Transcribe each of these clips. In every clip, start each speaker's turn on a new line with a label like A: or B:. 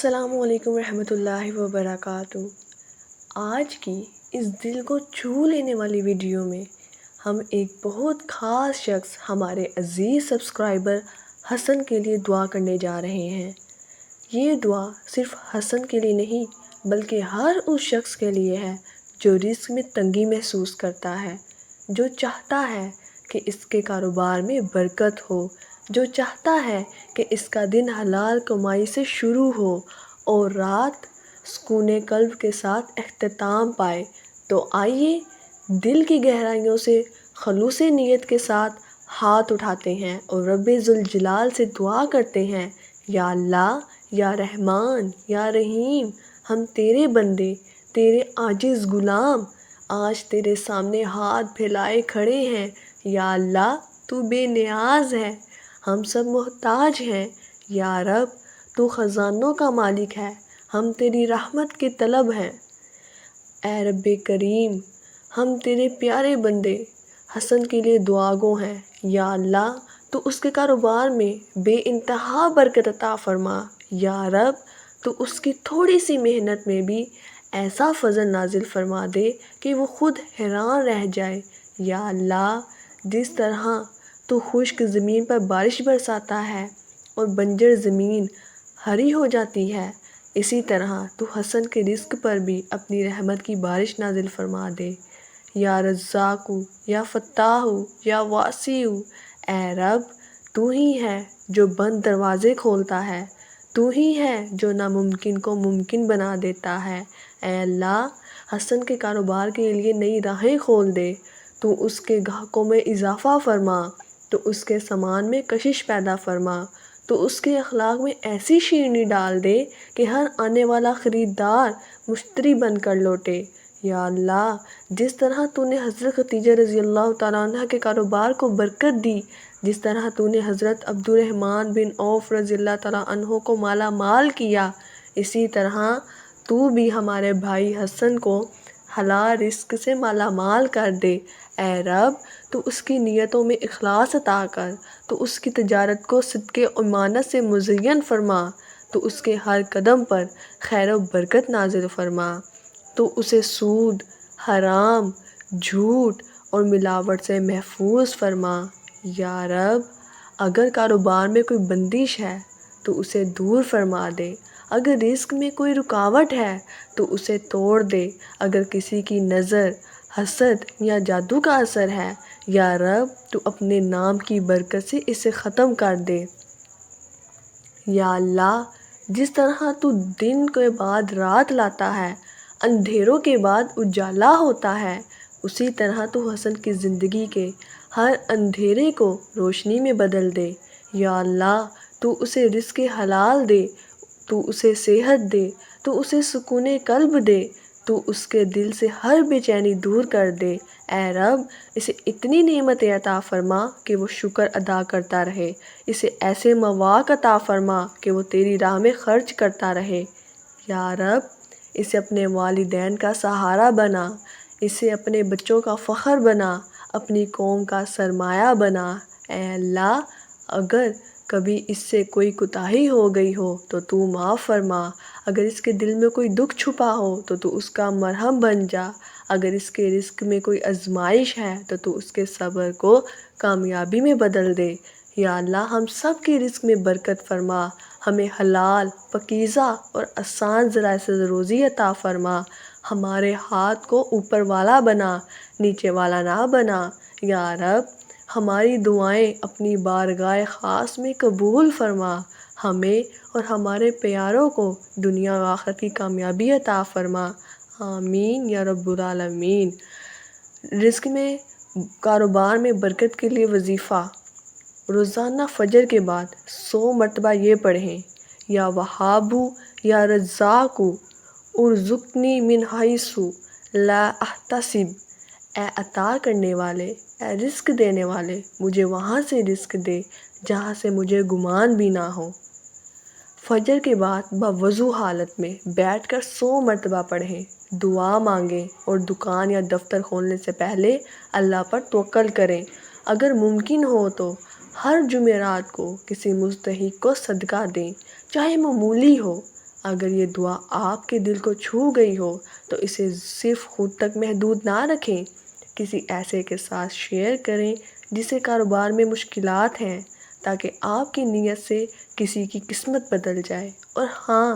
A: السلام علیکم ورحمۃ اللہ وبرکاتہ۔ آج کی اس دل کو چھو لینے والی ویڈیو میں ہم ایک بہت خاص شخص ہمارے عزیز سبسکرائبر حسن کے لیے دعا کرنے جا رہے ہیں۔ یہ دعا صرف حسن کے لیے نہیں بلکہ ہر اس شخص کے لیے ہے جو رزق میں تنگی محسوس کرتا ہے، جو چاہتا ہے کہ اس کے کاروبار میں برکت ہو، جو چاہتا ہے کہ اس کا دن حلال کمائی سے شروع ہو اور رات سکون قلب کے ساتھ اختتام پائے۔ تو آئیے دل کی گہرائیوں سے خلوص نیت کے ساتھ ہاتھ اٹھاتے ہیں اور رب ذوالجلال سے دعا کرتے ہیں، یا اللہ، یا رحمان، یا رحیم، ہم تیرے بندے، تیرے عاجز غلام آج تیرے سامنے ہاتھ پھیلائے کھڑے ہیں۔ یا اللہ، تو بے نیاز ہے، ہم سب محتاج ہیں۔ یا رب، تو خزانوں کا مالک ہے، ہم تیری رحمت کے طلب ہیں۔ اے رب کریم، ہم تیرے پیارے بندے حسن کے لیے دعا گو ہیں۔ یا اللہ، تو اس کے کاروبار میں بے انتہا برکت عطا فرما۔ یا رب، تو اس کی تھوڑی سی محنت میں بھی ایسا فضل نازل فرما دے کہ وہ خود حیران رہ جائے۔ یا اللہ، جس طرح تو خشک زمین پر بارش برساتا ہے اور بنجر زمین ہری ہو جاتی ہے، اسی طرح تو حسن کے رزق پر بھی اپنی رحمت کی بارش نازل فرما دے۔ یا رزاق، یا فتاح، یا واسع، اے رب، تو ہی ہے جو بند دروازے کھولتا ہے، تو ہی ہے جو ناممکن کو ممکن بنا دیتا ہے۔ اے اللہ، حسن کے کاروبار کے لیے نئی راہیں کھول دے، تو اس کے گاہکوں میں اضافہ فرما، تو اس کے سامان میں کشش پیدا فرما، تو اس کے اخلاق میں ایسی شیرینی ڈال دے کہ ہر آنے والا خریدار مشتری بن کر لوٹے۔ یا اللہ، جس طرح تو نے حضرت خدیجہ رضی اللہ تعالیٰ عنہ کے کاروبار کو برکت دی، جس طرح تو نے حضرت عبد الرحمن بن عوف رضی اللہ تعالیٰ عنہ کو مالا مال کیا، اسی طرح تو بھی ہمارے بھائی حسن کو حلال رزق سے مالا مال کر دے۔ اے رب، تو اس کی نیتوں میں اخلاص عطا کر، تو اس کی تجارت کو صدق امانت سے مزین فرما، تو اس کے ہر قدم پر خیر و برکت نازل فرما، تو اسے سود، حرام، جھوٹ اور ملاوٹ سے محفوظ فرما۔ یا رب، اگر کاروبار میں کوئی بندش ہے تو اسے دور فرما دے، اگر رزق میں کوئی رکاوٹ ہے تو اسے توڑ دے، اگر کسی کی نظر، حسد یا جادو کا اثر ہے، یا رب، تو اپنے نام کی برکت سے اسے ختم کر دے۔ یا اللہ، جس طرح تو دن کے بعد رات لاتا ہے، اندھیروں کے بعد اجالا ہوتا ہے، اسی طرح تو حسن کی زندگی کے ہر اندھیرے کو روشنی میں بدل دے۔ یا اللہ، تو اسے رزق حلال دے، تو اسے صحت دے، تو اسے سکون قلب دے، تو اس کے دل سے ہر بے چینی دور کر دے۔ اے رب، اسے اتنی نعمتیں عطا فرما کہ وہ شکر ادا کرتا رہے، اسے ایسے مواقع عطا فرما کہ وہ تیری راہ میں خرچ کرتا رہے۔ یا رب، اسے اپنے والدین کا سہارا بنا، اسے اپنے بچوں کا فخر بنا، اپنی قوم کا سرمایہ بنا۔ اے اللہ، اگر کبھی اس سے کوئی کوتاہی ہو گئی ہو تو معاف فرما، اگر اس کے دل میں کوئی دکھ چھپا ہو تو اس کا مرہم بن جا، اگر اس کے رزق میں کوئی آزمائش ہے تو اس کے صبر کو کامیابی میں بدل دے۔ یا اللہ، ہم سب کے رزق میں برکت فرما، ہمیں حلال، پاکیزہ اور آسان ذرائع سے روزی عطا فرما، ہمارے ہاتھ کو اوپر والا بنا، نیچے والا نہ بنا۔ یا رب، ہماری دعائیں اپنی بارگاہ خاص میں قبول فرما، ہمیں اور ہمارے پیاروں کو دنیا و آخرت کی کامیابی عطا فرما۔ آمین یا رب العالمین۔ رزق میں، کاروبار میں برکت کے لیے وظیفہ: روزانہ فجر کے بعد 100 مرتبہ یہ پڑھیں، یا وہاب، یا رزاق، ارزقنی من حیث لا احتسب، اے عطا کرنے والے، اے رزق دینے والے، مجھے وہاں سے رزق دے جہاں سے مجھے گمان بھی نہ ہو۔ فجر کے بعد باوضو حالت میں بیٹھ کر 100 مرتبہ پڑھیں، دعا مانگیں اور دکان یا دفتر کھولنے سے پہلے اللہ پر توکل کریں۔ اگر ممکن ہو تو ہر جمعرات کو کسی مستحق کو صدقہ دیں، چاہے معمولی ہو۔ اگر یہ دعا آپ کے دل کو چھو گئی ہو تو اسے صرف خود تک محدود نہ رکھیں، کسی ایسے کے ساتھ شیئر کریں جسے کاروبار میں مشکلات ہیں، تاکہ آپ کی نیت سے کسی کی قسمت بدل جائے۔ اور ہاں،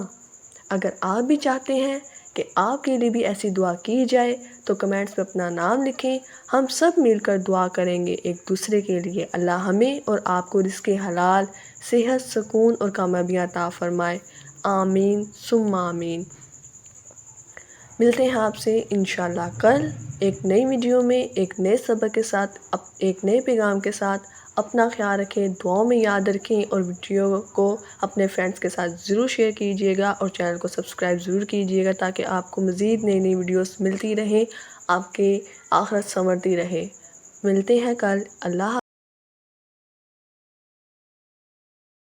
A: اگر آپ بھی چاہتے ہیں کہ آپ کے لیے بھی ایسی دعا کی جائے تو کمنٹس میں اپنا نام لکھیں، ہم سب مل کر دعا کریں گے ایک دوسرے کے لیے۔ اللہ ہمیں اور آپ کو رزق حلال، صحت، سکون اور کامیابیاں عطا فرمائے، آمین ثم آمین۔ ملتے ہیں آپ سے انشاءاللہ کل ایک نئی ویڈیو میں، ایک نئے سبق کے ساتھ، ایک نئے پیغام کے ساتھ۔ اپنا خیال رکھیں، دعاؤں میں یاد رکھیں، اور ویڈیو کو اپنے فرینڈس کے ساتھ ضرور شیئر کیجیے گا، اور چینل کو سبسکرائب ضرور کیجیے گا تاکہ آپ کو مزید نئی نئی ویڈیوز ملتی رہیں، آپ کے آخرت سنورتی رہے۔ ملتے ہیں کل، اللہ